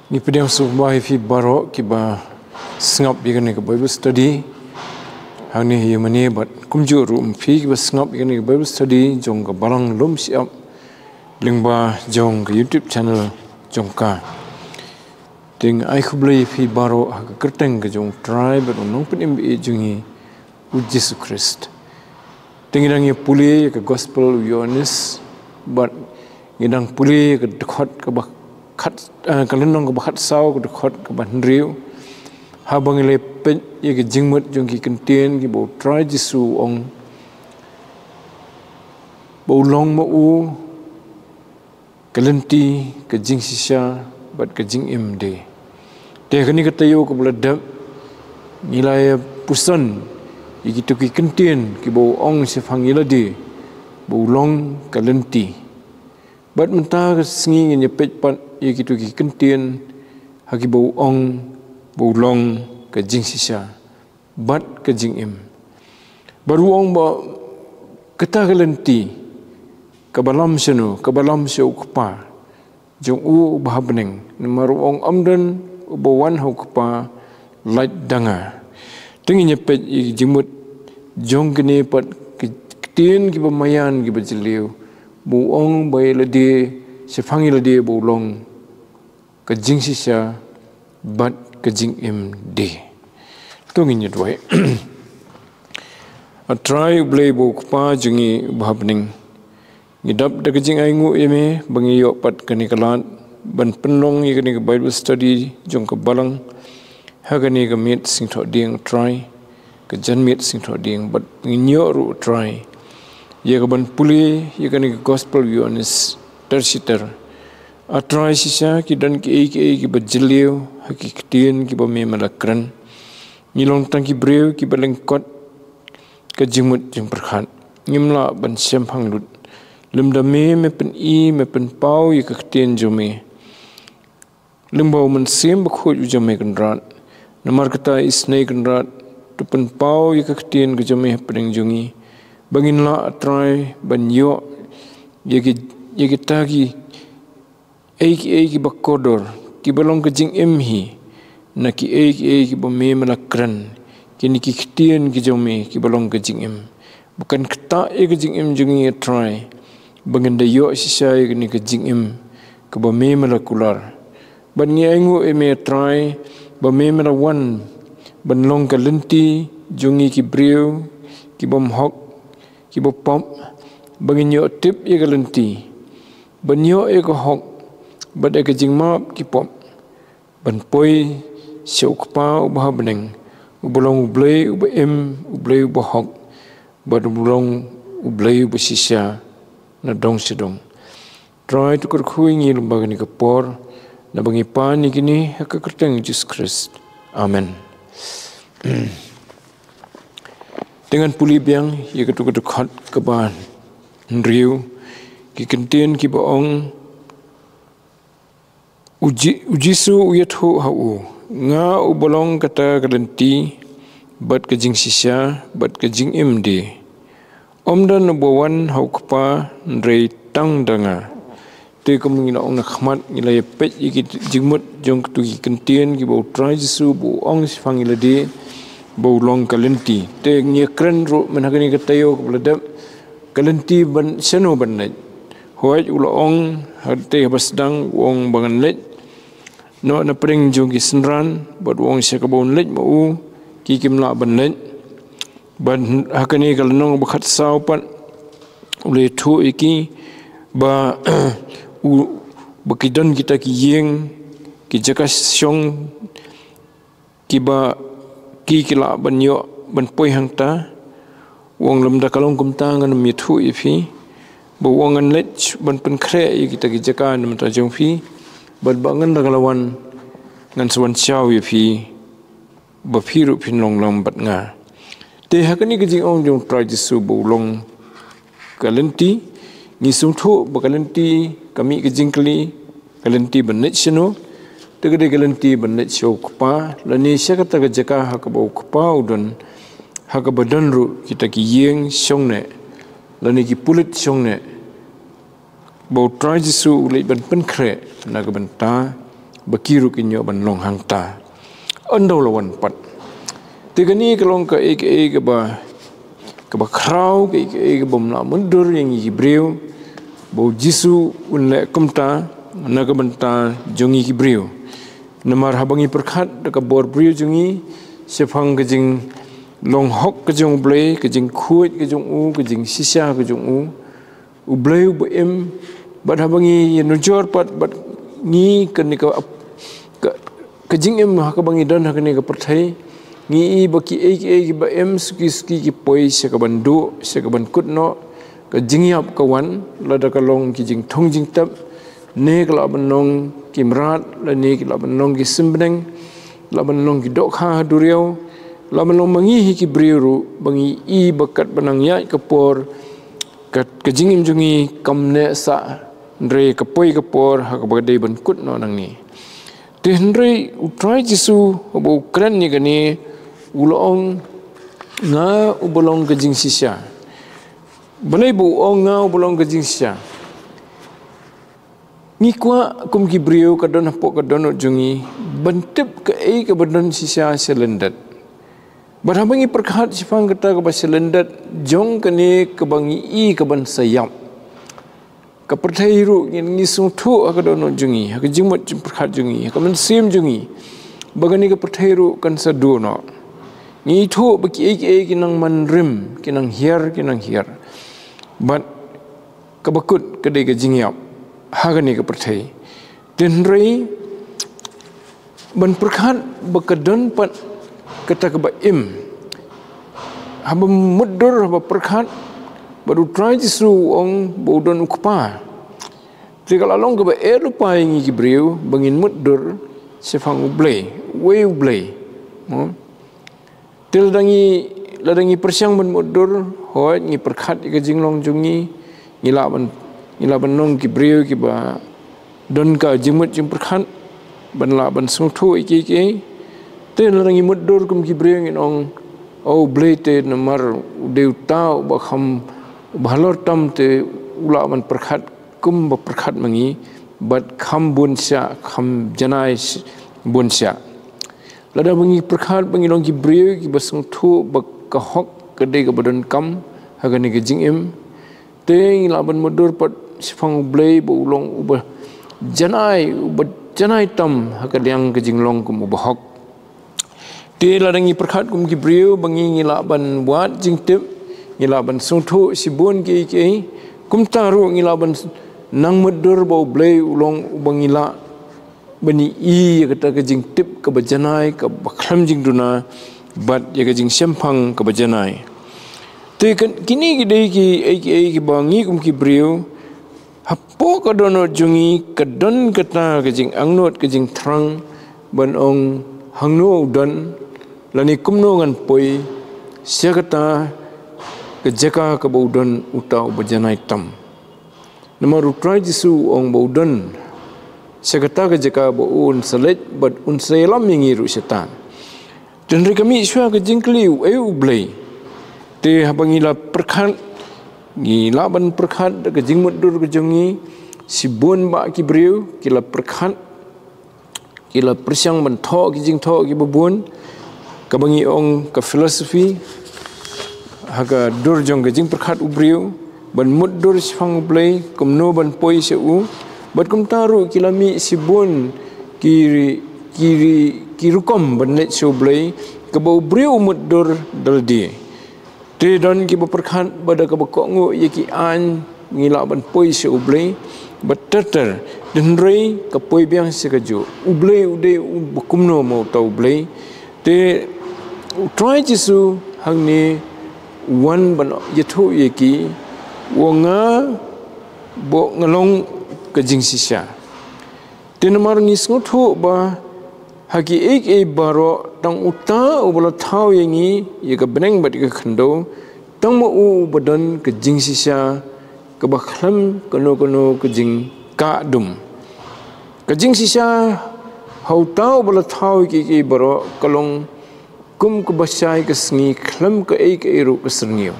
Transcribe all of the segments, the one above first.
Ni pediam subah fi baro kiba sngap igani ke Bible study. Hang ni yemani bat kumju rum fi kiba sngap igani ke Bible study jong ka barang lum siap lingba jong ke YouTube channel jong ka. Ting ai khublai fi baro ha kerteng ke jong try but nong penim be jungi u Jesus Christ. Ting idang ye puli ke gospel Yohanes but ngidang puli ke dekat ke khat kalenong ke bakhat sau ke dekat ke bandriu ha bangile pe ye ke jingmut jong ki kentien ki bo try Jesu ong bo long mo u kalenti ke jing sisa bat ke jing im de te kani ke tayo ke beladap nilai pusan ye ki tu ki kentien ki bo ong se fangila de bo long kalenti bat menta ke singi nge pet pat ye kitu ki kentien haki bau ong bau long ke jing sisa bat ke jing im baru ong ba keta kelenti ke balam senu ke balam seu kepa jong u bahabneng nemaru ong amdan bawan hau kepa light danga tengi nyepet ye jimut jong kene pat ketien ki bamayan ki bajeliu bu ong bai lade sefangi lade bu long ke jing sisa bat ke jing im de tungin ye doi a try blay bu kpa jungi bhabning ngidap de ke jing aingu eme bangi yo pat kani kalat ban penlong ye kani Bible study jong ke balang ha kani ke mit sing tho ding try ke jan mit sing tho ding bat nginyo ru try ye ke ban puli ye kani gospel Yohanes tersiter atrai sisa ki dan ki bajeliu haki ketien ki ba me malakran nilong tang ki breu ki balengkot ke jimut jing perkhat ngimla ban sempang lut lemda me pen i me pen pau ye ke ketien jome lembau men sem bakho jome kendrat namar kata isnai kendrat tu pen pau ye ke ketien ke jome pedeng jungi banginla atrai ban yo ye ke tagi Eiki bakodor ki balong ke jing emhi na ki eiki ba me malakran kini ki ketien ki jome ki balong ke jing em bukan keta ke jing em jungi try bangenda yo sisa ni ke jing em ke ba me malakular ban ngi aingu me try ba me malawan ban long ke lenti jungi ki breu ki bom hok ki bo pom bangin yo tip ye ke lenti ban yo e ko hok bada ke jing map ki pop ban poi seu kpa ubah beneng ubulong ublei ub em ublei ub hok bad ubulong ublei ub sisa na dong sedong try to kurkhui ngi lumbag ni kapor na bangi pan ni kini hak kerteng Jesus Christ amen. Dengan puli biang ye ketu khat ke ban riu ki kentien ki baong Ujisu uyathu hau nga ubolong kata kalenti bat ke jing sisa bat ke jing imde omdan nubawan hau kpa ndrei tang danga te kumingina ong nakhmat ngilai pet iki jingmut jong tu ki kentien ki bau try Jesu bu ong sifangila de bau long kalenti te ngi kren ro menagani katayo kebeladap kalenti ban seno ban nai hoaj ula ong harte basdang wong bangan lej no na pring jong ki senran bad wong se kabon lej mau ki kimla ban lej ban hakani kalnong bakhat sau pat ule thu iki ba u bakidan kita ki yeng ki jakas syong ki ba ki kila ban yo ban poi hangta wong lemda kalong kumta ngan mi thu ifi bawangan lech ban pen kre kita ki jakan mata jong fi bad bangan dagalawan ngan suan chau ye fi ba phiru phin long long bat nga te hakani ki jing ong jong try Jesu bo long kalenti ni sung thu ba kalenti kami ki jing kli kalenti ban net sino te gede kalenti ban net show kpa la ni sya kata ka jaka hak bo kpa udon hak badan ru kita ki yeng song ne lani ki pulit song ne bau try Jesu ulai ban pen kre na ka banta bakiru kinyo ban long hangta andau lawan pat tigani kalong ka ke ba kraw ke bom la mundur yang Hebrew bo Jisu unle kumta na ka banta jongi Hebrew namar habangi perkhat ka bor brio jongi sepang kejing long hok kejong blay kejing kuit kejong kejing sisa kejong blay em bad habangi nujor pat bad ni kenika kejing em hakabangi dan hakani ka perthai ni baki ba em suki ki poi se ka bandu se ka ban kutno ka jingyap kawan lada kalong ki jing thong jing tap ne kala banong kimrat la ne kala banong ki simbeng la banong ki dokha duriau la banong mangi ki briru bangi i bakat banang ya kapor ka jingim jungi kamne sa ndre ka poi kapor ha ka bagade ban kutno nang ni Tenre utrai Jisu obo kran ni gani ulong nga ubolong kejing sisya. Balai bu ong nga ubolong kejing sisya. Ni kwa kum kibrio kadon hapok kadon jungi bentip ke ke badan sisya selendat. Barhabangi perkhat sifang kata ke selendat jong kene ke bangi ke ban sayap. Kapertai ru ni sungtu akadono jungi hakajimot perkhat jungi hakaman sim jungi bagani kapertai ru kan saduno ni thu baki kinang manrim kinang hiar but kabakut kadai ka jingyap hagani kapertai denrei ban perkhat bakadon pat kata ka im haba muddur haba perkhat baru try Jisu ong bodon ukpa. Jika lalong ke lupa yang Hebrew bangin muddur sefang ublay, way ublay. Til ladangi persiang ban muddur hoi ngi perkhat ke jinglong jungi ngilaban nong Hebrew ki ba don ka jimut jim perkhat ban la ban sungthu iki. Til ladangi muddur kum Hebrew ngi ublay te namar deu tau ba kham balor tam te ula man perkhat kum ba perkhat mangi bat kham bunsya kham janai bunsya lada bangi perkhat bangi long ki brio ki basung thu ba ka hok kade ka badan kam hagani ke jingim te laban mudur pat sifang blay ba ulong uba janai tam hakadiang ke jinglong kum uba hok te ladangi perkhat kum ki brio bangi ngilaban buat jingtip ngilaban sungthu sibun ke kumtaru ngilaban nang medur bau blay ulong ubangila bani kata ke jing tip ke bajanai ke baklam jing duna bat ya ke jing sempang ke bajanai te kini gidei ki bangi kum ki brio hapo ka dono jungi kadon kata ke jing angnot ke jing thrang ban ong hangno udan lani kumno ngan poi sia kata kejaka ke baudon utau bajanai tam nama rutrai Jisu ong baudon sekata kejaka baun selet bat unselam mengiru setan dan kami iswa ke jingkliu ublay te habangila perkhat ngila ban perkhat ke jingmudur ke jongi sibun ba kibriu kila perkhat kila persiang ban tho ki jing tho ki babun kabangi ong ke filosofi haga dur jong ke jing perkhat ubriu ban muddur sifang ublay kumno ban poi seu bat kum taru kilami sibun kirukom ban net seu ublay ke bau briu muddur daldi te don ki perkhat bada ke bakongu yaki an ngila ban poi seu ublay bat tatar den rei ke poi biang sekaju ublay ude kumno mau tau ublay te try Jisu hangni wan ban yathu yeki wonga bo ngalong kejing sisya tenamar ngisngu thu ba hagi baro tang uta ubala thau yangi yeka beneng bat ke khando tang mo u badan kejing sisya ke bakhlam kono kejing ka dum kejing sisya hau tau ubala thau ki baro kalong kum ke basai ke sengi khlam ke ru ke serngiu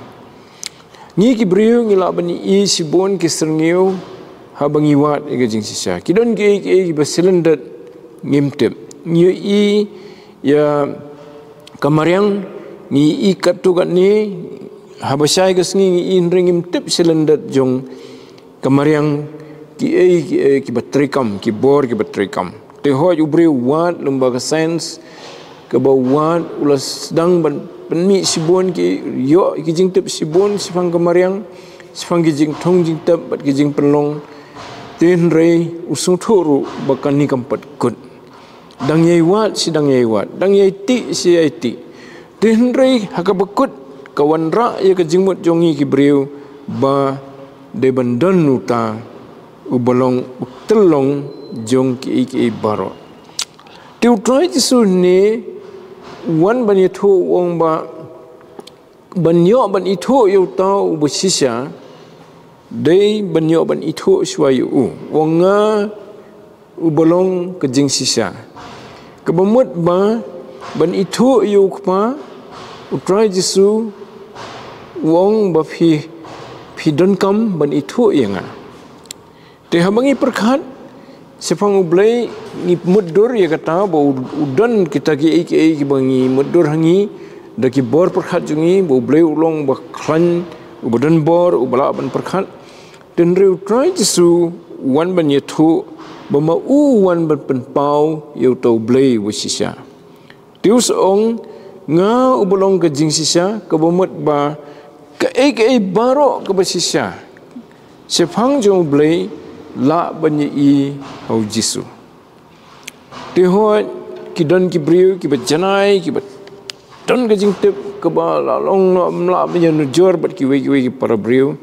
ni ki brio ngila bani sibon ke serngiu habangi wat ke jing sisa kidon ke baselendat ngimtip nyu I ya kamariang ngi ikat tu kat ni habasai ke sengi ngim tip silendat jong kamariang ki batrikam ki bor ki batrikam te hoj ubri wat lembaga sains ke bawat ulas sedang penmi sibon ki yo ki jing tip sibon sifang kamariang sifang ki jing thong jing tip bat ki jing penlong tin rei usung thuru bakan ni kampat kut dang yai wat si dang yai wat dang yai ti si yai ti tin rei hakabakut kawan ra ya ke jingmut jongi ki briu ba de bandan uta ubalong utelong jong ki baro tu try jisu ni wan ban yathu wong ba banyo ban ithu yu tau ubusisya de banyo ban ithu swayu wonga ubalong ke jing sisa kebamut ba ban ithu yu kpa utrai jisu wong ba phi don kam ban ithu yanga te habangi perkhat sepang ublai ni mudur ya kata ba udan kita ki bangi mudur hangi daki bor perkhat jungi ba ublai ulong ba khlan ubadan bor ubala ban perkhat den re utrai jisu wan ban yathu ba ma wan ban penpau yu to blai wisisya tius ong nga ubolong ke jing sisa ke bomot ba ke baro ke basisya sepang jong blai la banyi I au jisu tihot kidon ki briu ki bajanai ki bat don ke jing tip ke ba la long no mla banyi nujor bat ki we para briu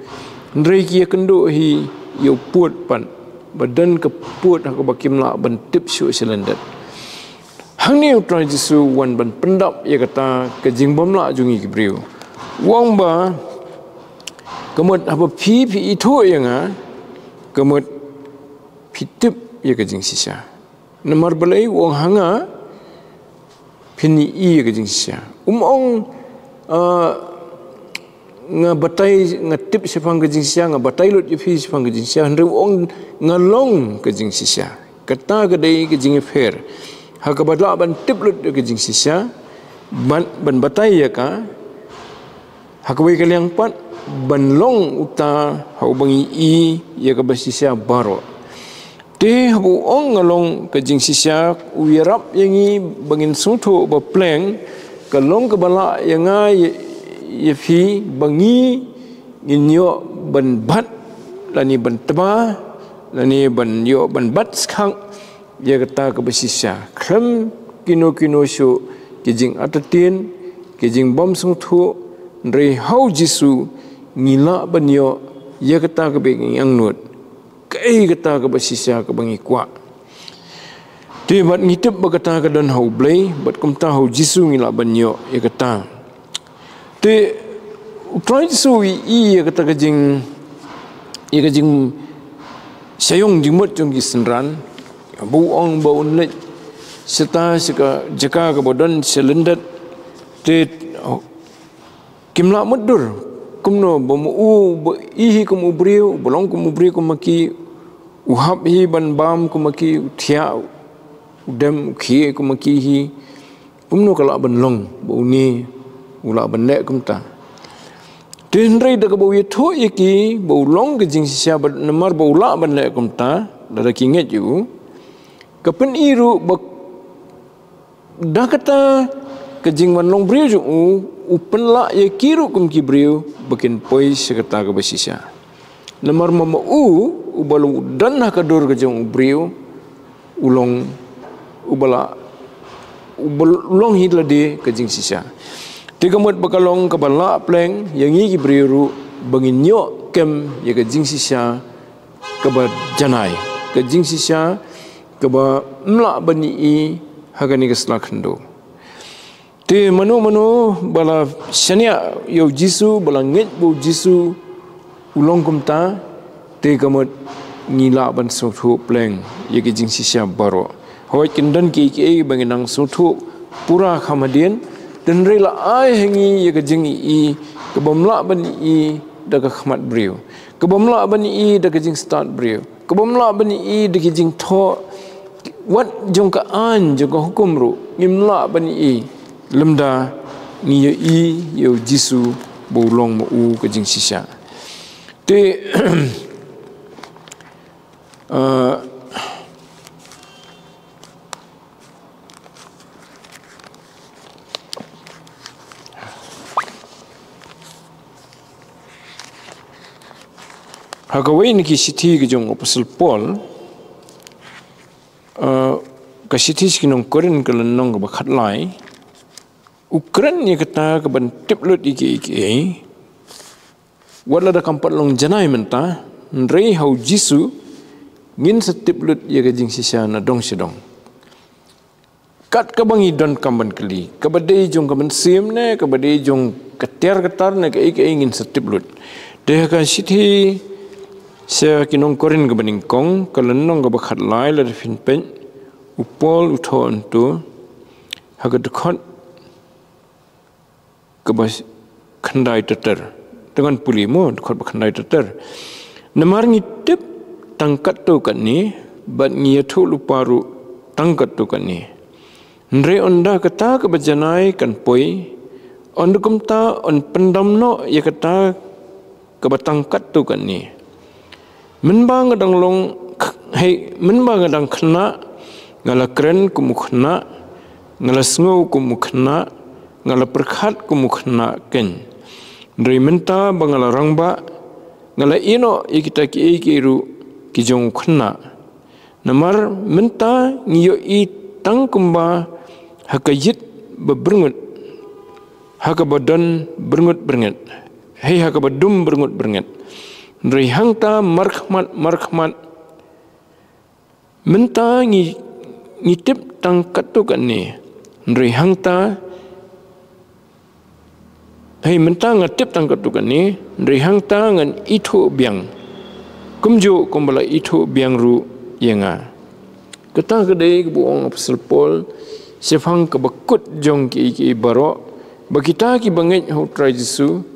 ndrei ki kendo hi yo put pan badan ke put hak bakim la ban tip syu silendat hang ni utrai jisu wan ban pendap ya kata ke jing bom la jungi ki briu wong ba kemut apa pi itu yang kemut pitip ya ke jing sisa nomor belai wong hanga pini I ya ke jing sisa ong nga batai nga tip sifang ke jing sisa nga batai lut pi sifang ke jing sisa ndre ong ngalong ke jing sisa kata ke dai ke jing fair hakabadla ban tip lut ke jing sisa ban batai ya ka hakabai kaliang pat ban long uta hau bangi I ya ke basisa baro te habu ong ngalong ke jing sisa uyarap yangi bangin suto ba pleng kalong ke bala yanga ya fi bangi nginyo ban bat lani ban teba lani ban yo ban bat skang ya kata ke basisa kram kino syu ke jing atatin ke jing bom suto ndrei hau jisu ngila banyo ya kata ke beng yang nut kai kata ke basisa ke bangi kwa te bat ngitep bakata ke dan hau blai bat kumta hau jisu ngila banyo ya kata te utrai jisu I ya kata ke jing sayong jingmut jong gisenran bu ong ba unlet serta seka jaka ke bodan selendat te kimla mudur kumno bomu ihi kum ubriu bolong kum ubriu kum maki uhap hi ban bam kum maki thia udam khi kum maki hi kumno kala ban long bo ni ula ban nek kum ta tenrei da bo yetho yeki bo long ke jing sia ban namar bo ula ban nek kum ta da kinget yu kapen iru bak da kata ke jing ban long briu ju upen la ye kiru kum ki briu bakin poi sekata ke basisa namar mama ubalu dan hakadur ke jong briu ulong ubala ulong hidlade ke jing sisa tiga mot bakalong ke bala pleng yang ki briu bangin nyo kem ye ke jing sisa ke ba janai ke jing sisa ke ba mla bani I hagani ke slakhndo te manu bala shania yo jisu bala nget bu jisu ulong kumta te kamot ngila ban sothu pleng ye ke jing sisa baro hoi kindan ki banginang sothu pura khamadian dan rela ai hangi ye ke jing I ke bomla ban I daga khmat briu ke bomla ban I daga jing start briu ke bomla ban I daga jing tho wat jong ka an jong ka hukum ru ngimla ban i lemda ngi yo i yo jisu bolong mo u ka jing sisa te hagawai niki siti ke jong Apostle Paul ka siti skinong Korin ka lanong ka bakhat lai Ukran ni kata ka ban tiplut iki wala da kampat long janai menta nrei hau jisu ngin setiplut ya ka jing sisa na dong sidong kat ka bangi don kamban kali ka badai jong ka ban sim ne ka badai jong kater katar ne ka ngin setiplut de ka siti se kinong Korin ka baning kong ka lanong ka bakhat lai la fin pen upol uthon tu hagadkhot kebas khandai teter dengan puli mo khot khandai teter namar ngitip tangkat tu kan ni bat ngiyathu luparu tangkat tu kan ni nre onda kata kebajanai kan poi ondukum ta on pendamno ya kata kebatangkat tu kan ni menbang dang long hei menbang dang khna ngala kren kumukhna ngala sngo kumukhna ngala perkhat kumukhna ken ndri menta bangala rangba ngala ino ikita ki ikiru ki jong khna namar menta ngiyo i tangkumba hakayit bebrungut hakabadan berngut bernget hei hakabadum berngut bernget ndri hangta markhmat menta ngitip tangkat tu kan ni ndri hangta hei menta ngatip tangkat tu kan ni ndri hangta ngan ithu biang kumju kumbala ithu biang ru yenga kata kedai buong Apostle Paul sefang kebakut jong ki baro bakita ki banget hu trai Jesu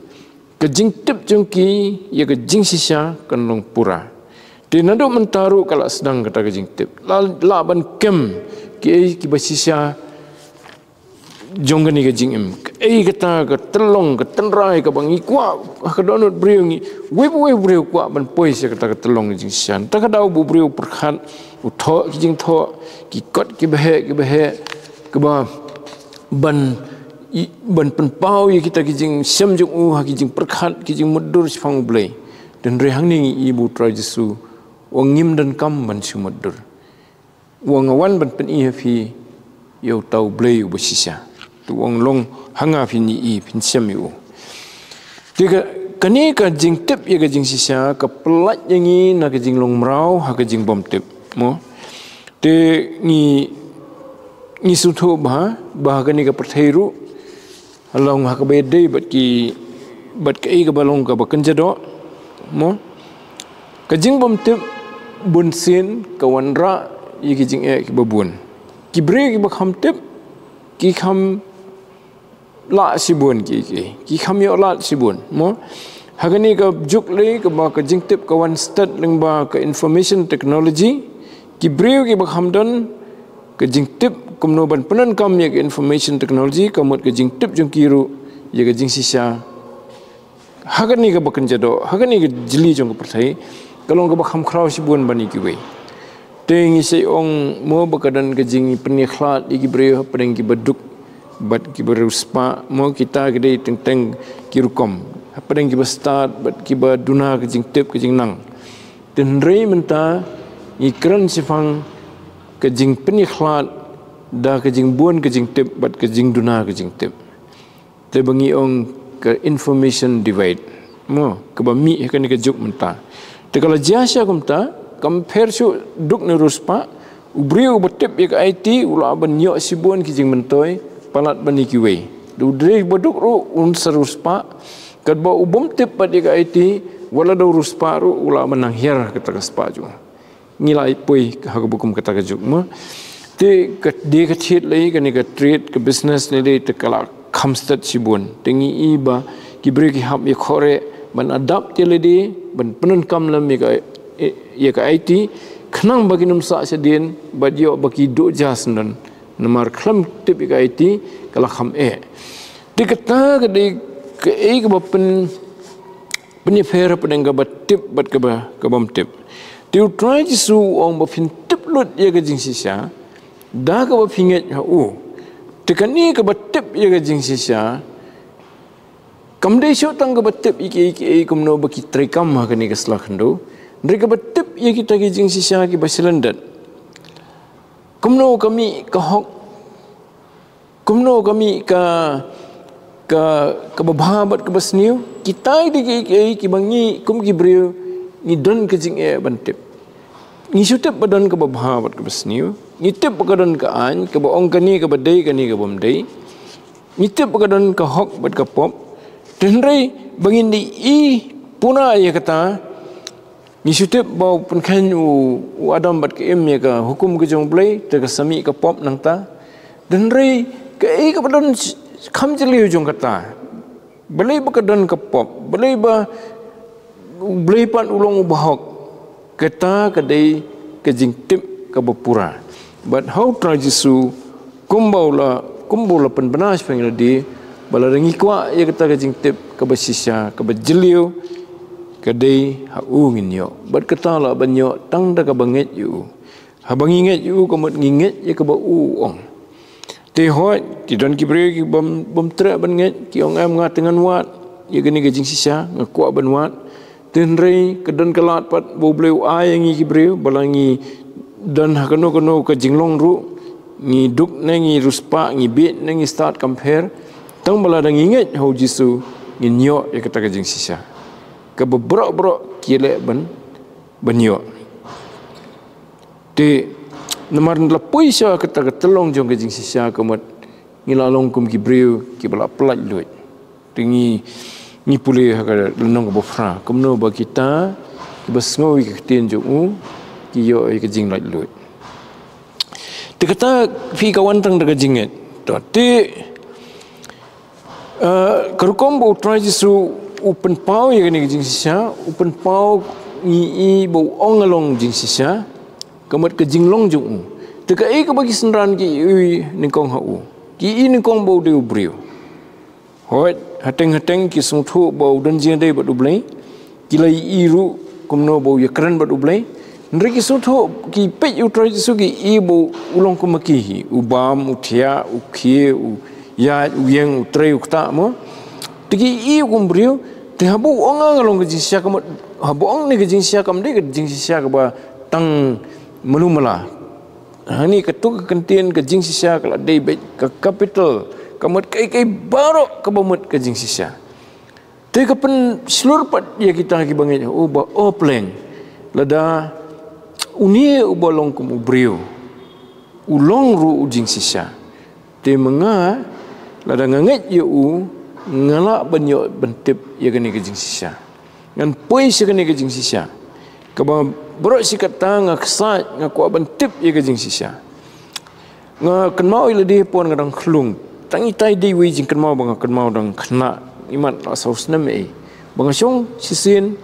kejing tip jong ki ya kejing sisa kan long pura di nado mentaru kalau sedang kata kejing tip la ban kem ki basisa jong gani kejing em kata ke telong ke tenrai ke bangi kwa ke donut briu ngi we briu kwa ban poi se kata ke telong kejing sisa tak ada bu briu perkhat utho kejing tho ki kot ki behe ke ba ban penpau ya kita kijing sem jong kijing perkhat kijing mudur sifang blai dan rehang ni ibu trai Jesu wang ngim dan kam ban sumadur wang awan ban pen i fi yo tau blai u besisa tu wang long hanga fi ni i pin sem yu tiga kani ka jing tip ya ka jing sisa ka pelat yangi na ka jing long mrau ha ka jing bom tip mo te ni sutho ba kani ka perthairu along hakabede bat ki ka balong ka bakan jado mo kajing bom tip bun sin kawanra yi kijing ki babun ki bre ki bakham tip ki kham la sibun ki kham yo la sibun mo hagani ka juk le ka ba kajing tip kawan stat lengba ka information technology ki bre ki bakham don kajing tip kumno ban penan kam ya information technology kamut ke jing tip jong kiru ya ke jing sisa hagani ke bakan jado hagani ke jeli jong ke perthai kalong ke bakham khrau sibun bani ki we tengi sei ong mo bakadan ke jing penikhlat iki bre pedeng ki beduk bat ki beruspa mo kita ke dei teng kirukom pedeng ki start bat ki ba duna ke jing tip ke jing nang ten rei menta ikran sifang ke jing penikhlat da kejing buan kejing tip bat kejing duna kejing tip te bangi ong ke information divide mo ke bami kan ke juk menta te kala jasa kumta compare su duk ne ruspa ubriu betip ya IT ula ban yo sibun kejing mentoi palat bani kiwe du dre boduk ru un saruspa kad ba ubum tip bat ya IT wala do ruspa ru ula menang hier kata kaspa ju ngilai poi ha bukum kata ke juk mo te ke de ke chit lei ke ni ke trade ke business le te kala khamstat sibun tengi iba ki bre ki hab ye khore ban adapt te le de ban penun kam lam ye ka IT kenang bagi numsa sedien badio bagi do jas dan namar klam tip ka iti kala kham dikata ke ke bapen penyefer pedang ka batip bat ka bam tip tiu try jisu ong bafin tip lut ye ka jing sisa da ka bapinget ha tekani ka batip ye ka jing sisa kamde syo tang ka batip iki kumno baki trekam ha kani ka slakhndo mereka batip ye kita ki jing sisa ki basilandat kumno kami ka hok kumno kami ka bababat ke basniu kita ki bangi kum ki brio ni don ke jing bantip ni sutep badan ke bababat ke basniu ni tip badan ke an ke baong kani ke badai kani ke bomdai ni tip badan ke hok bat ke pop tenrai bangin di puna ya kata ni sutep bau penkan u adam bat ke ya ke hukum ke jong blai te ke sami ke pop nang ta tenrai ke badan kam jeli ujung kata belai bakadan ke pop belai pan ulong ubahok kata kadai ke jingtip ke bapura but how try jisu kumbula pen benas pengila di bala rengi kwa ya kata ke jingtip ke basisya ke bajeliu kadai hau nginyo but kata la banyo tang da ke banget yu ha banginget yu komot nginget ya ke ba ong tehot ki don ki bre ki bom tra ban nget ki ong am ngat dengan wat ye gani ke jing sisa ngakua ban wat tenrei ke don kelat pat bo bleu ai ngi ki bre balangi dan hakano ke jinglong ru ngi duk nangi ruspa ngi bit nangi start compare tang bala dang inget ho jisu ngi nyo ye kata ke jing sisa ke bebrok ki le ban yo te namar lapoi sya kata telong jong ke jing sisa kemat ngilalong kum ki breu ki bala pelaj lut tingi ni pulih ka lenong ko bofra kumno ba kita ki basngoi ki tin jong ki yo ke jing laj lut te kata fi kawan tang daga jinget to te karukom bo try jisu open pau ye ke jing sisa open pau ni bo ongalong jing sisa kemat ke jinglong jung teka ke bagi senran ki ningkong hau ki ningkong bau de brio hot hateng ki sungthu bau dan jing dei badu blai ki lai iru kumno bau ya kran badu blai ndri ki sungthu ki pe u try su ki bau ulong kumaki ubam uthia ukhi u ya u yang u tray u ta mo teki kum brio te habu onga ngalong ke jingsia kemat habu ong ni ke jingsia kam de ke jingsia ke ba tang menumala hani ketuk kentien ke jing sisa kala dei bet ke capital kamat kai barok ke bamet ke jing sisa te ke pen seluruh pat ya kita ki banget ba plan lada uni ubolong kum ubrio ulong ru jing sisa te menga lada nganget ye ngala banyo bentip ya kene ke jing sisa ngan poi se kene ke jing sisa ke berok sikat tang ngaksat ngaku aban tip ye ke jing sisa nga kenmau ile di pon ngadang klung tangi tai di wi jing kenmau bang kenmau dang kena imat saus name bang syong sisin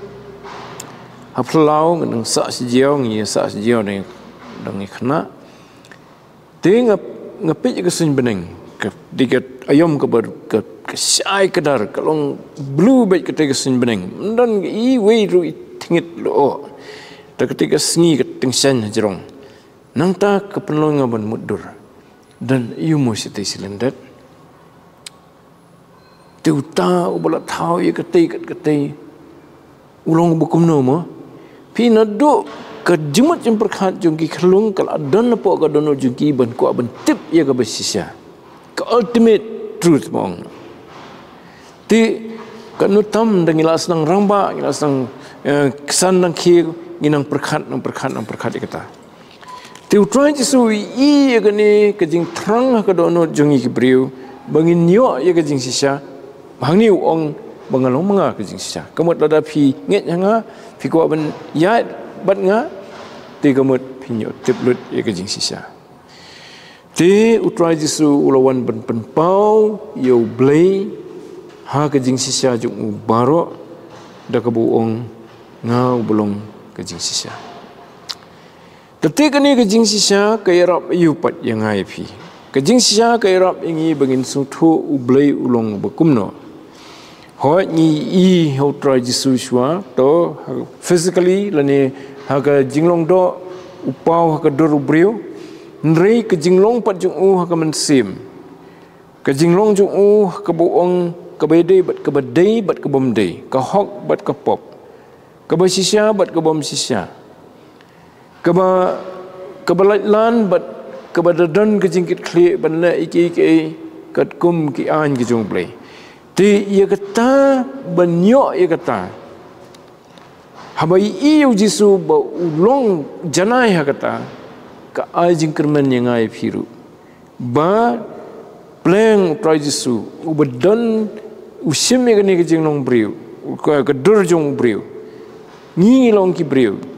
haplau ngadang sa sijiao ngi sa sijiao dang kena ting ngapit ke sun beneng ke dikat ayam ke sai kedar kalong blue bet ke sun beneng dan i wi ru tingit lo tak ketika sengi ketingsan jerong nang ta kepenlong ngaban mudur dan iu mesti silendat teuta ubala thau ye ketai ulong bukum no mo pinadu ke jemut jemperkhat jungki khlung kal adan po ka dono jungki ban ko ban tip ye ka basisya ke ultimate truth mong ti kanutam dangilas nang ramba ngilas nang kesan nang ki nang perkhat kata tiu try jisu i gani kejing terang ka dono jungi ki briu bangin nyo ye kejing sisa bangni ong bangalong manga kejing sisa kamut lada phi nget hanga phi ko ban ya bat nga ti kamut phi nyo tiplut ye kejing sisa ti utrai jisu ulawan ban penpau yo blai ha kejing sisa jung baro da kabu ong ngau belong ke jing sisa Ketika ni kejing sisa kaya rap yupat yang ai pi. Kejing sisa kaya rap ingi bangin sutu ublay ulong bakumno. Hoi ni i ho try jisu shwa to physically lani haga jinglong do upau haga dor ubrio nrei kejinglong pat jung u haga mensim. Kejinglong jung u ka boong ka bedei bat ka bedei bat ka bomdei ka hok bat ka pop. Ka ba sisa bat ka bom sisa. Kebaliklan bat kebadadan kejingkit klik benda iki kat kum ki an ki jong play. Ti ia kata banyok ia kata. Habai iu jisu ba ulong janai ha kata ka ai jingkermen yang ai phiru. Ba pleng try jisu ubadan usim ye ni kejing long briu. Ka dur jong briu. Ngi long ki briu.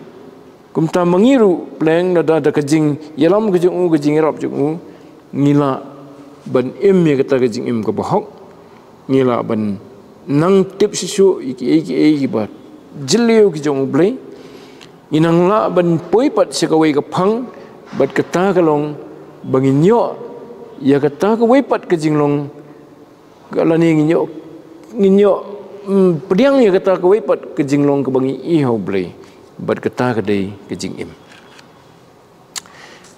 Kumta mengiru pleng ada kejing yalam kejing rap jung ngila ban im ye kata kejing im ka bahok ngila ban nang tip sisu iki ba jeliu ki jong blei inang la ban poi pat sekawai ka phang bat kata kalong bangin yo ya kata ka wei pat kejing long galani nginyo pediang ya kata ka wei pat kejing long ka bangi i ho blei bat kata kadai kejing im.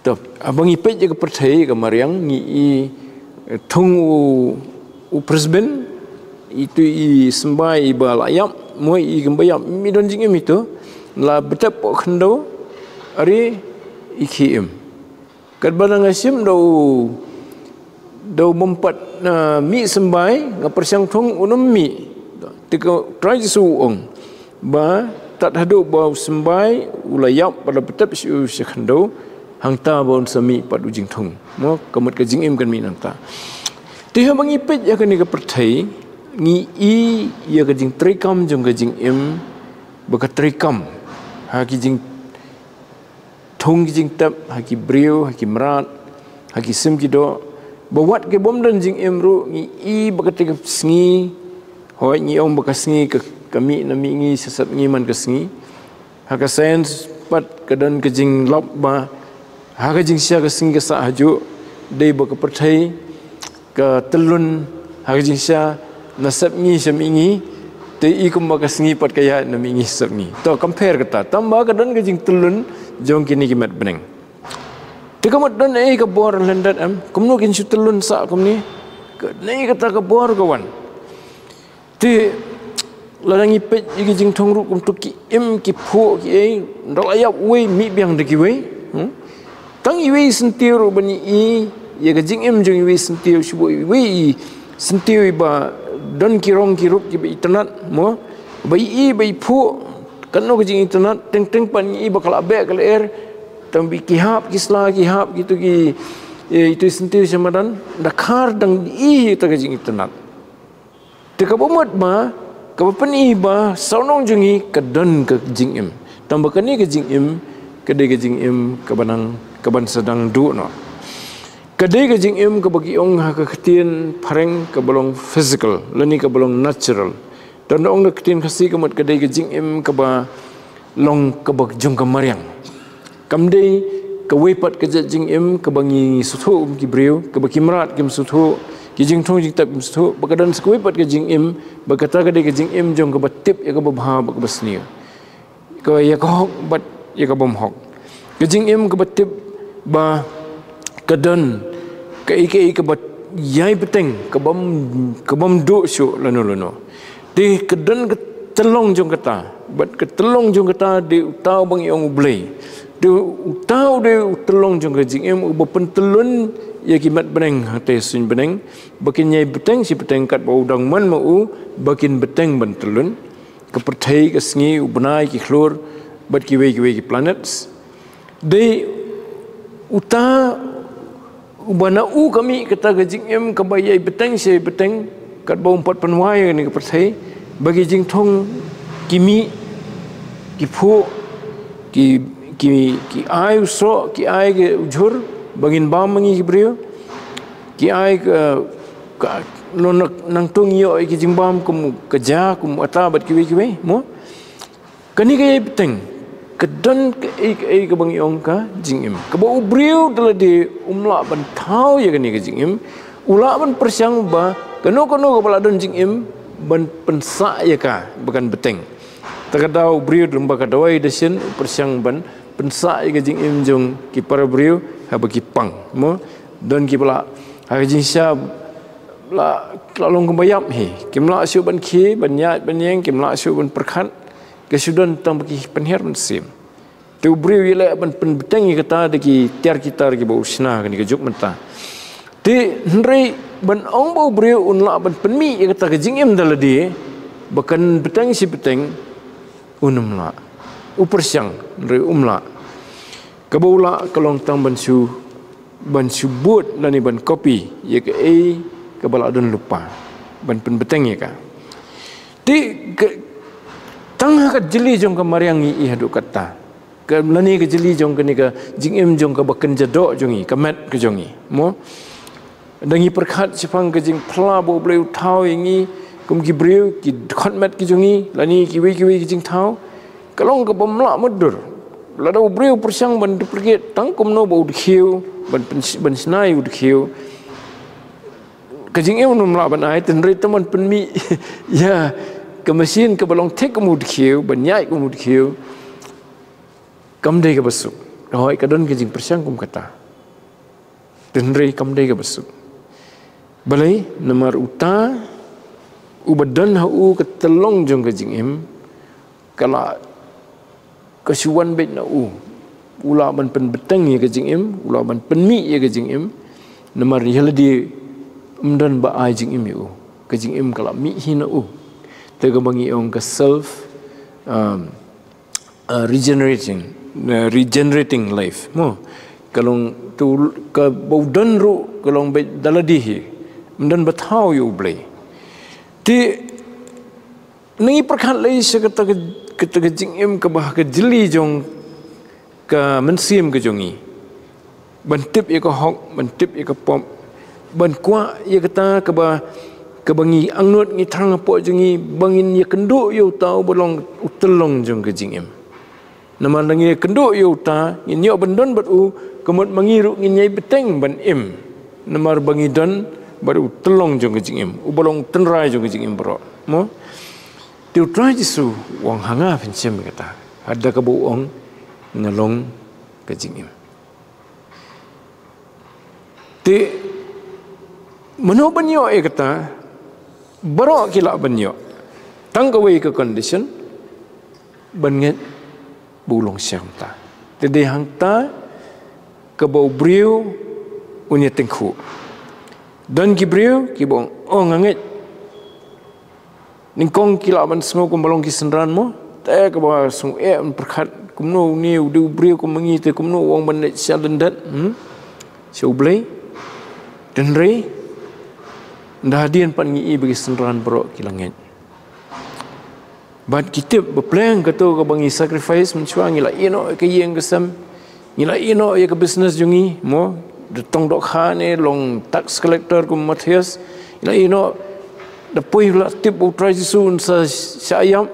Top abang ipet je ke percaya ke mariang ni thung u presben itu i sembai bal ayam moi i gembayam mi don jing im itu la betap pok khendo ari iki im. Kat badang asim do mempat mi sembai ngapersiang thung unum mi. Tika try su ong ba tak hadu bau sembai ulayap pada betap siu sekhando hangta bau sami pad ujing thung mo kamut ke jing im kan mi nanta tiha mangipet ya kan ni ke perthai ngi i ya ke jing trikam jong ke jing im baka trikam ha ki jing thung ki jing tap ha ki brio ha ki mrat ha ki sim ki do bawat ke bom dan jing im ru ngi i baka trikam sngi hoi ngi ong baka sngi ke kami nami ngi sesat ngi man kesngi haka sains pat kedan kejing lop ba haka jing sia kesngi ke sa haju dei ba ke perthai ke telun haka jing sia nasab ngi sam ngi te i kum ba kesngi pat kaya nami ngi sab ngi to compare kata tamba kedan kejing telun jong kini kimat beneng te kamat dan ke bor lendat am kumno kin su telun sa kum ni ke nei kata ke bor kawan te larang ipet iki jing thong ru kum tu ki im ki phu ki ei ndok ayap wei mi biang de ki wei tang i wei sentiu ru bani i ye ga jing im jing wei sentiu shu wei sentiu ba don ki rong ki rup ki internet mo bai i bai phu kan no jing internet teng teng pan i ba kala be kala er tam bi ki hap ki sla ki hap gitu ki itu sentiu samadan dakar dang i ta jing internet te ka bomot ma kapan iba saunong jungi kedan ke jing im tambah kani ke jing im kedai ke jing im kebanang keban sedang du no kedai ke jing im ke bagi ong ha ke ketien pareng ke belong physical lani ke belong natural dan ong ke ketien kasi ke mat kedai ke jing im ke ba long ke bag jung ke mariang kamdei ke wepat ke jing im ke bangi sutu ki breu ke bagi merat ke sutu kijing thong jing tap stu bakadan skui pat kijing im bakata ka de kijing im jong ka batip ya ka babha bak basni ka ya ka hok bat ya ka bom hok kijing im ka batip ba kadan ka ike ka bat yai beteng ka bom do syu lano de kadan ka telong jong kata bat ka telong jong kata de utau bang yong ublei de utau de telong jong kijing im ubapen telun ya kimat beneng hate sun beneng bakin nyai beteng si beteng kat bau dang man mau bakin beteng ban telun ke perthai ke sngi ubnai ki khlor bat ki wei ki planets de uta ubana u kami kata gajing em ke bayai beteng si beteng kat bau 4 penwai ni ke perthai bagi jing thong kimi ki phu ki ai so ki ai ke ujur bagin bam mangi brio ki ai ka no nang tung yo ki jimbam kum keja kum ata bat ki mo kani ke beteng kedan ke ke bang yong ka jingim ke ba ubriu dala di umla ban tau ya kani ke jingim ula ban persyang ba kano ke bala don jingim ban pensa ya ka bukan beteng takadau ubriu dumba ka dawai desin persyang ban pensa ya ke jingim jong ki para ubriu ha bagi pang mo don ki bala ha jing sya la long kumbayap hi kimla syu ban ki ban ya ban yang kimla syu ban perkhat kesudan tang bagi penher mensim tu beri wila ban penbetang kata deki tiar kita lagi bau sna kan ke juk menta ti hendrai ban ong bau beri unla ban penmi kata ke jingim daladi bahkan betang si beteng unumla upersyang hendrai umla kabaula kalong tang ban su but lani ban kopi ye ke kabala adun lupa ban penbetang ka ti tang ka jeli jong ka mariang i hadu kata ke lani ke jeli jong ke ni ka jingim jong ka baken jadok jongi ka mat ke jongi mo dangi perkhat sipang ke jing pla bo bleu thau ingi kum ki breu ki khot mat ke jongi lani ki wi ke jing thau kalong ka bomla mudur lada breu persyang ban pergi tang kum no bo khiu ban snai ud khiu ke jingim no mla ban ai ten re teman penmi ya ke mesin ke balong tek kemud khiu banyai kemud khiu kamdai ke besuk hoi kadon ke jing persyang kum kata tenrei kamdai ke besuk balai nomor uta ubadan hau ke telong jong ke jingim kala kesuan bet na ula ban pen beteng ye ke jingim ula ban penmi ye ke jingim nomor yeladi umdan ba ai jingim yu ke jingim kala mi hina tegabangi ong ke self regenerating life mo kalong tu ke baudan ru kalong be daladihi mendan bathau yu blai ti ni perkhat lai sekata ke jingim ke bah ke jeli jong ke mensim ke jongi bantip ye ke hok bantip ye ke pom ban kwa ye kata ke bah kebangi angnut ngi thang po jengi bangin ye kenduk yo tau bolong utelong jong ke jingim nama nangi kenduk yo ta ngi yo bendon bat kemut mangiru ngi nyai beteng ban im namar bangi don baru utelong jong ke jingim bolong tenrai jong ke jingim bro mo tiu trai jisu wang hanga pencem kata ada ke buong ngalong ke jingim ti meno banyo e kata barok kilak banyo tang kawai ke condition banget bulong syamta tede hangta ke bau briu unya tengku dan ki briu ki bong nganget ningkong kilak ban semua kum balong ki senran mo te ke ba sung perkhat kumno ni udu briu kum mangi te kumno wong ban syalendat syublai dan rei dah hadian pan ngi bagi senran berok kilangit bad kita berplan kata ke bangi sacrifice mencuang ngila ino ke yang kesam ngila ino ya ke business jungi mo detong dok khane long tax collector ku Matthias ngila ino dapoi la tip utrai sun sa sayam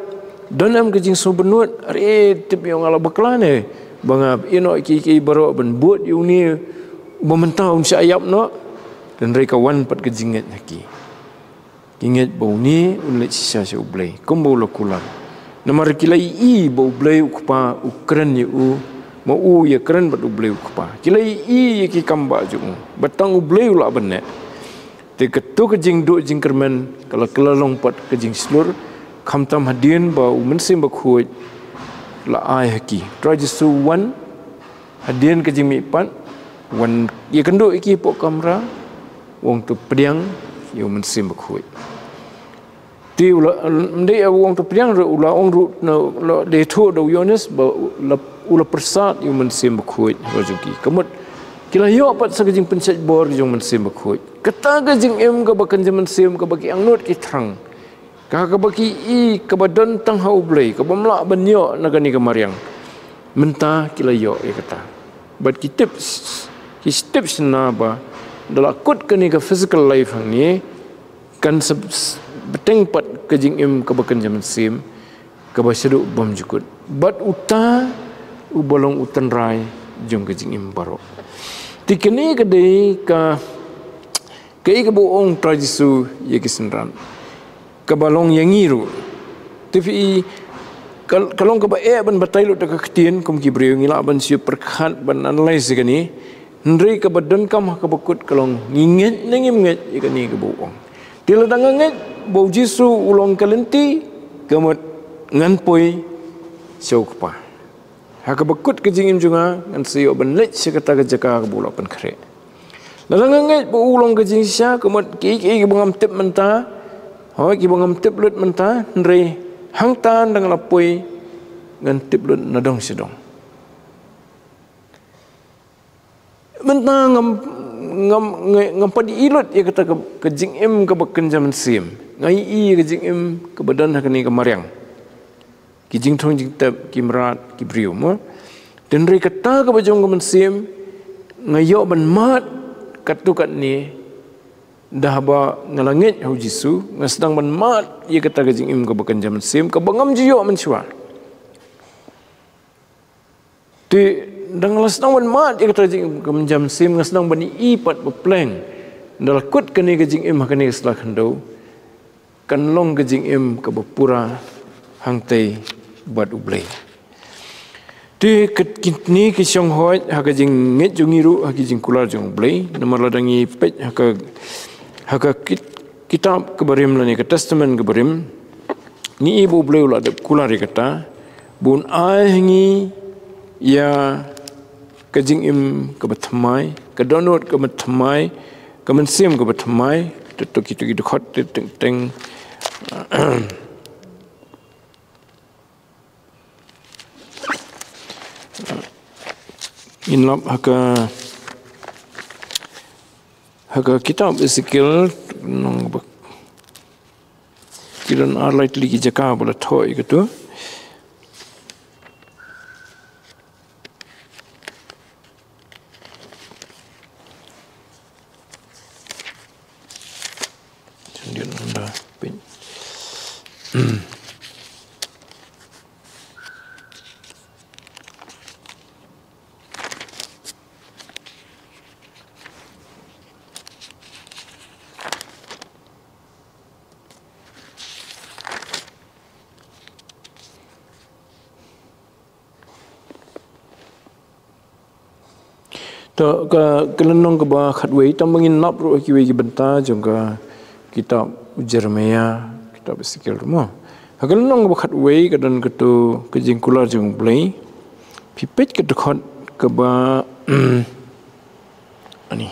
donam ke jing so benut are tip yang ala baklane bangap ino ki berok ben buat uni mementau sayam no dan mereka wan pat kejingat lagi ingat bau ni ulit sisa ublay kumbo lakulan namar kilai bau blay ukpa ukran yu mau ya keren bat ublay ukpa kilai ki kamba ju batang ublay ula benek te ketu kejing do jing kermen kalau kelalong pat kejing slur kamtam hadian bau mensim bakhuj la ai haki trajisu wan hadian kejing mi pat wan ya kendo iki pok kamera wong tu pediang yu mensim bakhuj ti ula ndai wong tu pediang ula ong ru no de thu do yones ba ula persat yu mensim bakhuj rojuki kemut kila yo pat sagajing pencet bor jong mensim bakhuj kata gajing em ka bakan jaman sim ka bagi angnut ki thrang ka bagi ka badan tang hau blai ka bamla banyo nagani ka mariang menta kila yo kata but tips na ba dalakut kani ke physical life hang ni kan beteng pat kejing im ke bakan jaman sim ke basedu bom jukut but uta ubalong utan rai jong kejing im baro. Tikene kedai ka kei keboong tradisu ye kisenran. Kabalong yang ngiru. Tapi kalau ka ba ban batai lu tak ketien kum kibreu ngila ban siu perkhat ban analyze gani ndri ka badan kam ka bakut kalong nginget nengim nget ikani keboong. Tila danganget bau jisu ulong kalenti kamot nganpoi siokpa. Haka bakut kejingim juga ngan siyo ban lech sekata kejaka kabula pan kare. Danganget bau ulong kejing sya kamot ki bangam tip menta. Hoi ki bangam tip lut menta ndri hangtan dengan lapoi ngan tip lut nadong sidong. Menta ngam padi ilut ia kata ke jing im ke baken zaman sim. Ngai i ke jing im ke badan hakani ke mariang. Ki jing thong jing tep ki merat ki briu mo. Dan ri kata ke bajong ke sim ngayo ban mat katukat ni dah ba ngalangit hau jisu ngasdang ban mat ia kata ke jing im ke baken zaman sim ke bangam jiyo mencuat. Ti dang lasnang ban mat ia kata jing ke jam sim ngasdang ban i pat bepleng dal kut kene ke jing im hakani selah khandau kan long ke jing im ke bapura hangtai bat ublei. Ti kitni ki syong hoi haka jing nget jungiru haki jing kular jong ublei nomor ladangi pej haka kitab kebarim lani ke testament kebarim ni ibu ublei ula dep kular kata bun ai hingi ya kejing im ke batmai ke donut ke batmai ke mensim ke batmai tetok itu khot teng inlap haka kitab Ezekiel nong kiran arlait ligi jaka bola thoi gitu. Dia nanda pin. To ka kelenong ke ba khatwei tam mangin nap ro ki wei benta jongka kitab Jeremia kitab Ezekiel mo ha kelenong ba khatwei kadan ketu kejing kular jong blei pipet ke dekhot ke ba ani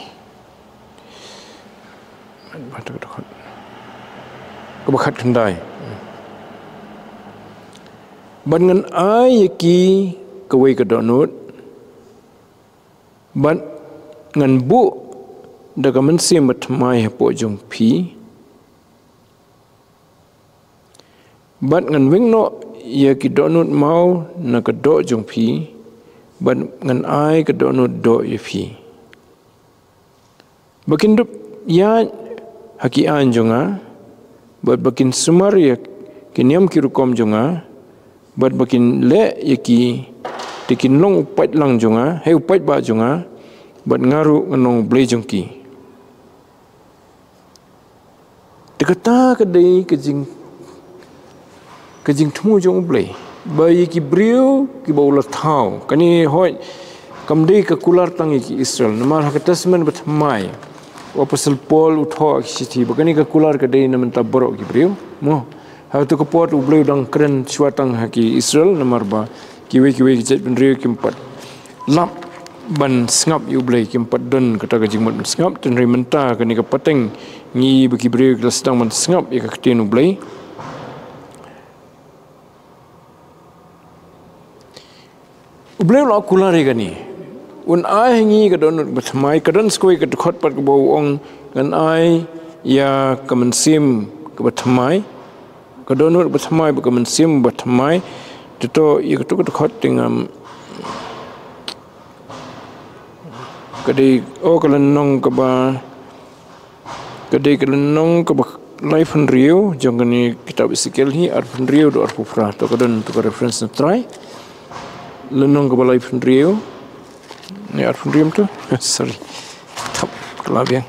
ba dekhot ke ba khat kendai ban ngan ai ki ke wei ke donut ban ngan bu daga mensim batmai hapo jong pi ban ngan wingno ya ki donut mau na ka do jong pi ban ngan ai ka donut do ya pi bakin dup ya haki an jonga bat bakin sumar ya kiniam ki rukom jonga bat bakin le ya ki tikin long upat lang jonga he upat ba jonga bat ngaru nganong blei jongki dekata kedai kejing thumu jong blei bayi ki briu ki baula thau kani hoi kamdei ka kular tangi ki Israel namar hakatasman bat mai apostle Paul utho akiti bagani ka kular kedai naman tabro ki briu mo ha tu ko pot ublei dang kren suatang haki Israel namar ba kiwi jet benriu kimpat lap ban sngap yu blai kimpat don kata ka jingmat sngap tenri menta kani ka pateng ngi beki briu kla sedang man sngap ya ka ketien ublai la kulari kani un ai ngi ka don batmai ka don skoi ka khot pat ka bau ong kan ai ya ka mensim ka batmai ka don batmai ka mensim batmai Tito ia ketuk khot dengan kadai kelenong ke ba kadai kelenong ke ba life and rio jangan ni kitab Ezekiel ni arfan rio do arpufra to kadon to reference try lenong ke balai pendrio. Ni ar pendrio tu. Sorry. Tap kelab yang.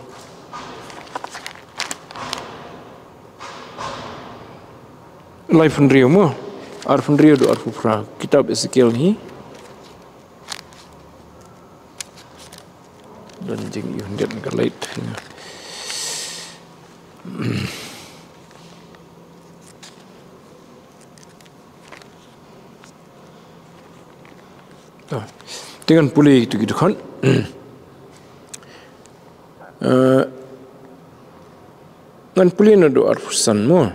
Lai pendrio mo. Ar pendrio do ar pupra. Kitab Ezekiel ni. Dan jing yundet ke lait. Dengan pulih itu gitu kan. Ngan pulih na do arfusan mo.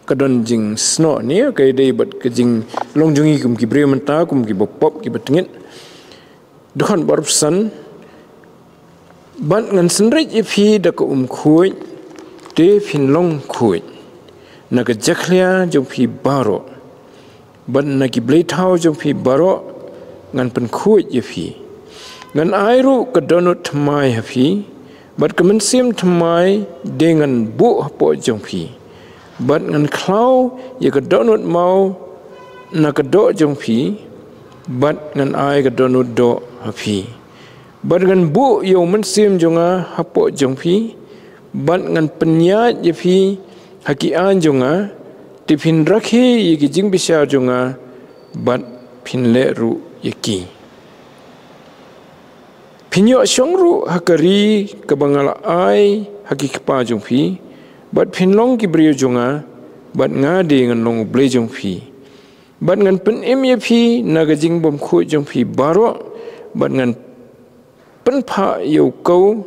Kadon jing sno ni kay day bat kajing longjungi kum ki bre menta kum ki bopop ki batengit. Dukan barfusan ban ngan senrij ipi da ko khuj te phin long khuj. Na ka jakhlia jong phi baro. Ban na ki blade thau jong phi baro ngan pen khuj ipi. Ngan airu ka donut thamai hapi. Bat ka mensim thamai dengan bu hapo jong phi. Bat ngan klau ya ka donut mau na ka do jong phi. Bat ngan ai ka donut do hapi. Bat ngan bu yo mensim jonga hapo jong phi. Bat ngan penyat je phi haki an jonga tipin rakhi ye ki jing bisa jonga bat pin le ru yeki. Pinyo syongru hakari kabangala ai haki kapa jong phi. Bat pin long ki brio jonga bat ngade ngan long ble jong phi. Bat ngan pen em ye phi naga jing bom khu jong phi baro. Bat ngan pen pha yo kau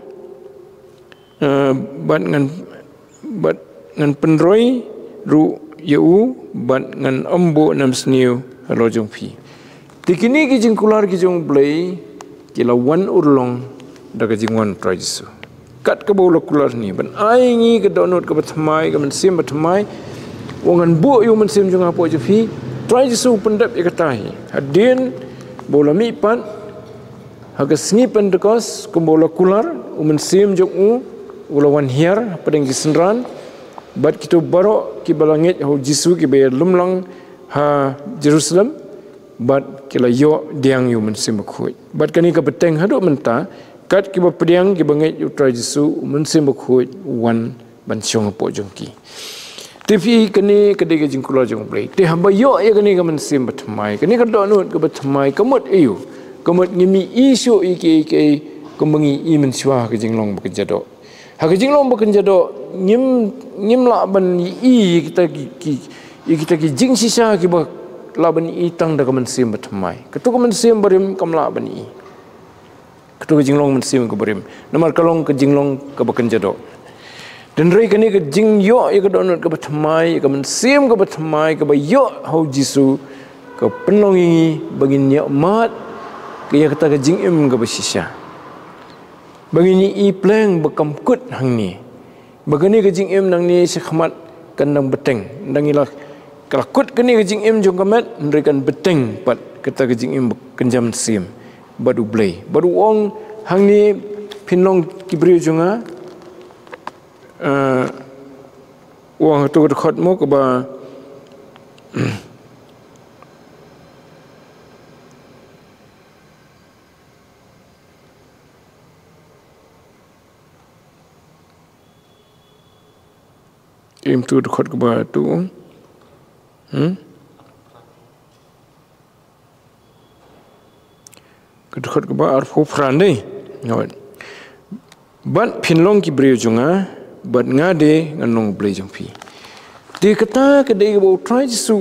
bat ngan pen roi ru yeu bat ngan ombo nam sniu halo jong phi. Tikini ki jing kular ki jong ble kila wan urlong daga jing wan trajisu. Kat ke bawah kular ni ban ai ngi ke donut ke batmai ke mensim batmai wangan bu yu mensim jong apo je phi trajisu pendap ye katai. Hadin bola mi pan haga sngi pendekos ke bola kular mensim jong ula wan hiar padang gisenran bat kita baro ki balangit ho jisu ki be lumlang ha Jerusalem bat kila yo diang yu mensim bakhui bat kani ka beteng hadu menta kat ki ba pediang ki bangit yu tra jisu mensim bakhui wan ban syong po jongki TV kani kadai jing kula jong play te hamba yo ya kani ka mensim batmai kani ka donut ka batmai kamut ayu kamut ngimi isu iki kembangi i menswa ka jinglong bakjado hak jinglong bakjado ngim la ban i kita ki jing sisa ki ba laban i tang da mensim batmai ketu mensim barim kamla ban i ketu jinglong mensim ke barim namar kalong ke jinglong ke bakjado dan rei kani ke jing yo ya ke donut ke batmai ke mensim ke batmai ke ba yo hau jisu ke penlongi bagi nikmat ke ya kata ke jing im ke basisya bagi ni i pleng bekam kut hang ni bagani ke jing im nang ni sekhmat kandang beteng ndang ilah kalakut kani ke jing im jong kamat ndrikan beteng pat kata ke jing im kenjam sim badu blay badu ong hang ni pinong kibri jonga wang tu khot mo ke ba im tu khot ke ba tu kedekut ke ba arfu frande ngawat ban pinlong ki brio jonga bat ngade nganong ble jong pi di kata kedai bo try su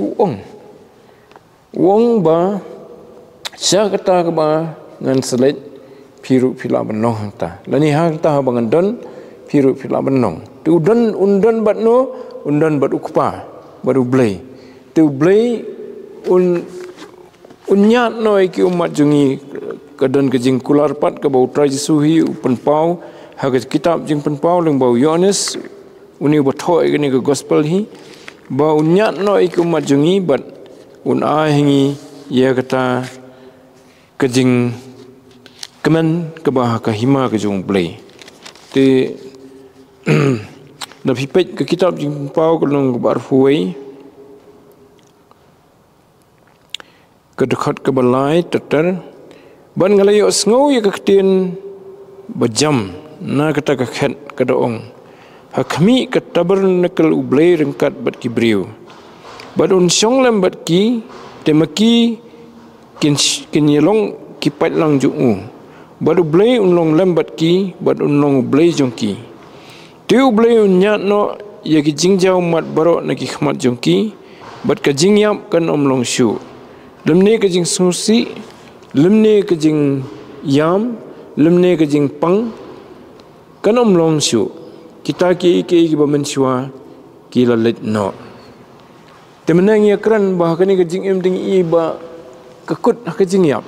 wong ba sya kata ke ba ngan selet piru pila benong ta lani hang ta bangan don piru pila benong tu undan bat no undan bat ukpa baru ble tu ble unyat noi ki umat jungi kadan ke jing kular pat ke bau try suhi upen pau haga kitab jing pen pau leng bau Yohanes uni bothoi ke gospel hi ba unyat noi ki umat jungi bat un a hingi ya kata ke jing kemen ke bah ka hima ke jung ble te na pipet ke kitab jing pau ke long bar fuai dekat ke balai teter ban ngalayo sngau ya ketien bejam na kata ka khet ka doong hakmi ka tabernakel ublay rengkat bat ki briu badun syong lam bat ki temaki kin yelong ki pat lang jungu badu blay unlong lam bat ki badun long ublay jongki tiu ublay unyat no ya ki jingjau mat barok na ki khmat jongki bat ka jingyap kan omlong shu lemne ka jing susi lemne ka jing yam lemne ka jing pang kan omlong shu kita ki bamen shwa ki lalit no temenang ya kran bah kani ka jing em ding i ba kakut ka jing yap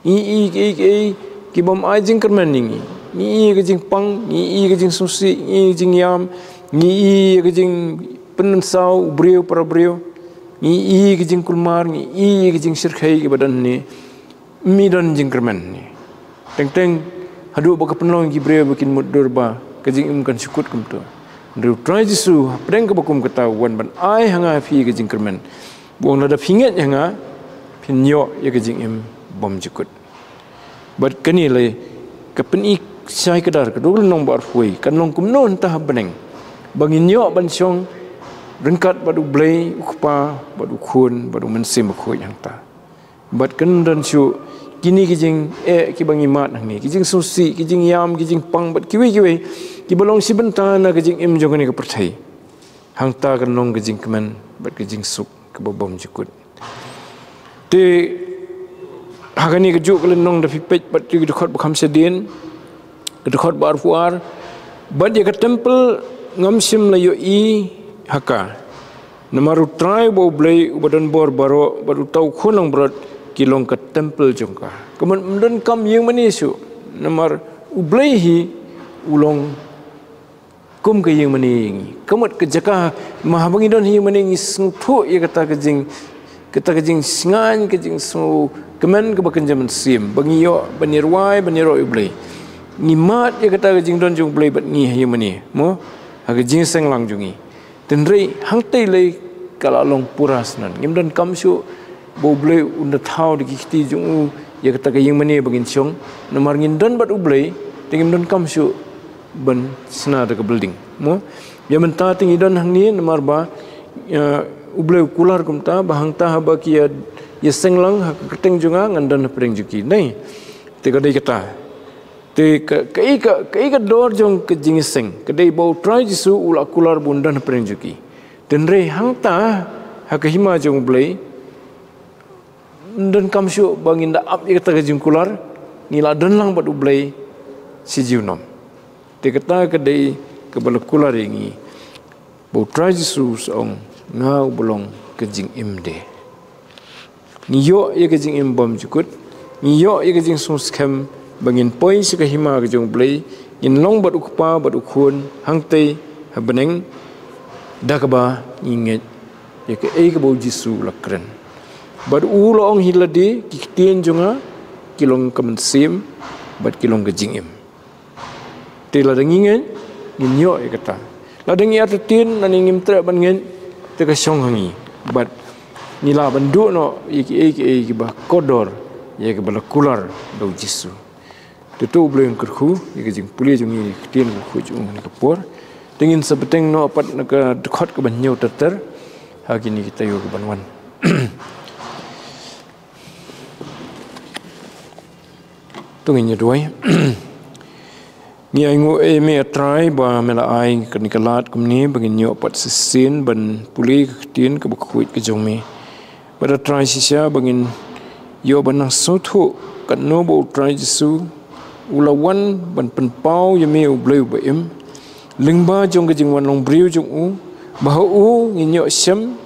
ki bom ai jing kerman ningi ni ka jing pang ni ka jing susi ni jing yam ni ka jing penensau brio para brio ni ka jing kulmar ni ka jing sirkhai ki badan ni mi don jing kerman ni teng hadu ba ka penlong ki brio bikin mudur ba ka jing im kan syukut kum tu ndu try jisu preng ka bakum kata wan ban ai hanga fi ka jing kerman buang lada pinget hanga pinyo ya ka jing im bom jukut bat kani le ka peni sai kadar ka dul nong bar fui kan long kum non tah beneng bangin yo ban syong rengkat badu blay ukpa badu khun badu mensim khoi yang ta bat kan dan syu kini kijing ki bangi mat ni kijing susi kijing yam kijing pang bat kiwi ki balong si benta na kijing im jong ni ka perthai hang ta kan long kijing kemen bat kijing suk ke bom jukut te hagani kejuk kelen nong da pipet bat ki dekat bakam sedin dekat bar fuar bat dia ke temple ngamsim la yo i haka namaru try bo blay ubadan bor baro baru tau khunang berat kilong ke temple jongka kemudian kam yang manisu namar ublay hi ulong kum ke yang maningi kemat ke jaka mahabangi don hi maningi sungthu ya kata kejing singan kejing su kemen ke bakan zaman sim bangi yo banirwai baniro ublay ngimat ya kata kejing don jong blay bat ngi hi mani mo aga jing seng lang jungi tenrei hang tei lei kala long puras nan ngim don kam shu bo blei unda thau de kiti jung ya kata ka ying mani bagin chong namar ngin don bat ublei tingim don kam shu ban sna de ka building mo ya menta tingi don hang ni namar ba ublei kular kum ta bahang ta ba ki ya seng lang ha keteng junga ngandan preng juki nei te ka dei kata te ka dor jong ke jingiseng kedai bau try jisu ula kular bundan prenjuki tenre hangta hakahima jong blai dan kamshu banginda ap ikata ke jing kular ngila dan lang badu blai si jiunom te kata kedai ke bala kular ingi bau try jisu song ngau bolong ke jing imde niyo ye ke jing im bom jukut niyo ye ke jing suskem bangin poi sika hima ke jong blai in long bat ukpa bat ukhun hangtei habeneng dakaba inget ya ke ke bau jisu lakren bat u long hiladi kikien jonga kilong kemensim bat kilong ke jingim te la dengingen nginyo ya kata la dengi atetin nan ngim tra ban ngen te ka song hangi bat nila bandu no ke ba kodor ya ke bala kular dau jisu tutu belum kerku, jika jeng pulih jeng ini ketian kerku jeng ini kepor, dengan sebeteng no apat nak dekat ke banyau terter, hari ini kita yo ke banwan. Tunggunya dua. Ni aingu me try ba mela ai ke nikalat kumni bagin yo apat sesin ban pulih ketian ke berkuit ke jeng me. Pada try sisa bagin yo banang sotu kan no bo try jisu ulawan ban penpau yame ublay baim lingba jong gajing wanong briu jong u bahu nginyo syam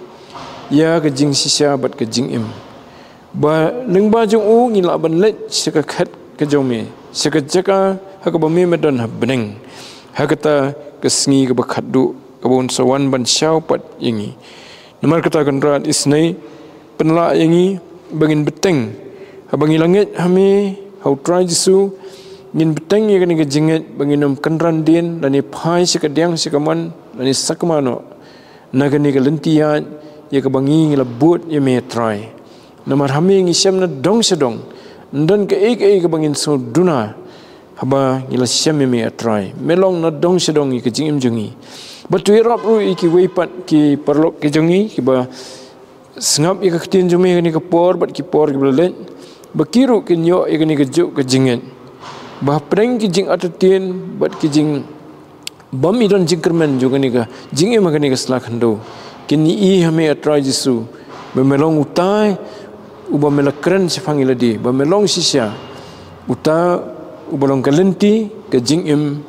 ya gajing sisa bat gajing im ba lingba jong u ngila ban let saka khat ka jong me saka jaka ha ka bami medan ha beneng ha kata kesngi ka bakhadu ka bon sawan ban syau pat yangi namar kata kan rat isnai penla yangi bangin beteng ha bangi langit hame hau try jisu ngin beteng ye kan gejinget banginum kenran din dan ni pai sekadiang sekaman dan ni sakmano nagani galentian ye ka bangi labut ye me try namar hami ngi syam na dong sedong ndan ke ek bangin so duna haba ngila syam me atrai melong na dong sedong ke jing im jungi batu irap ru iki weipat ki perlok ke jungi ki ba sengap ik ketin jumi ni ke por bat ki por ki belet bakiru ke nyo ik ni ke juk ke jingen bah preng ki jing atatin bat ki jing bam idon jingkermen juga ni ke jing im ni ke slakhando kini i hame atrai jisu bemelong utai uba melakren sifangila di ba melong sisya uta ubalong galenti ke jingim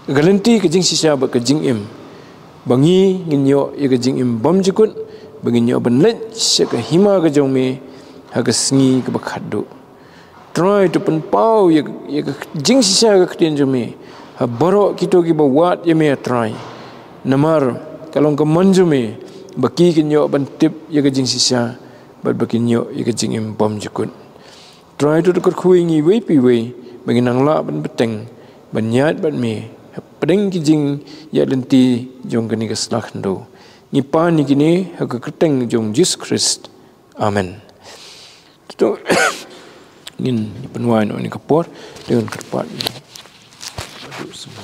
galenti ke jing sisya ba ke jingim bangi nginyo ye ke jingim bam jikut banginyo benlet se ke hima ke jongme ha ke sngi ke bakhadu try to pen pau ye ke jing sisya ke tien jome ha borok kito ki ba wat ye me try namar kalong ke manjume baki kinyo ban tip ye ke jing sisya bat bakinyo ye ke jing im bom jukut try to dekat khuingi we pi we bagi nang la ban beteng ban nyat ban me pedeng ki jing ya lenti jong kini ke slakndo ni pa ni kini ha ke keteng jong Jesus Christ amen tu ngin penuai no ni kapor dengan kerpat aduh semua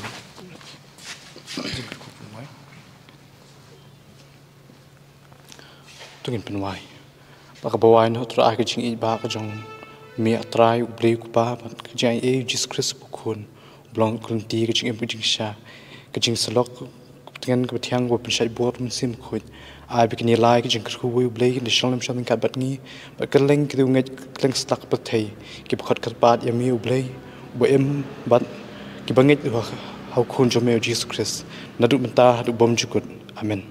tu ngin penuai Pagkabawain ho tra ay kajing iba kajong mi atray ublay ko pa kajing ay Jesus Christ bukun blong kunti kajing ibu kajing siya kajing salok dengan kebatiang ko pensay buat mensim kut ay bikin nilai kajing kerkuwi ublay di shalom shalom kabat ni bakaleng kitu ngat kaleng stak patay kibakot karpat yami ublay baem bat kibangit hau kun jomeo Jesus Christ naduk mentah haduk bom jukut amen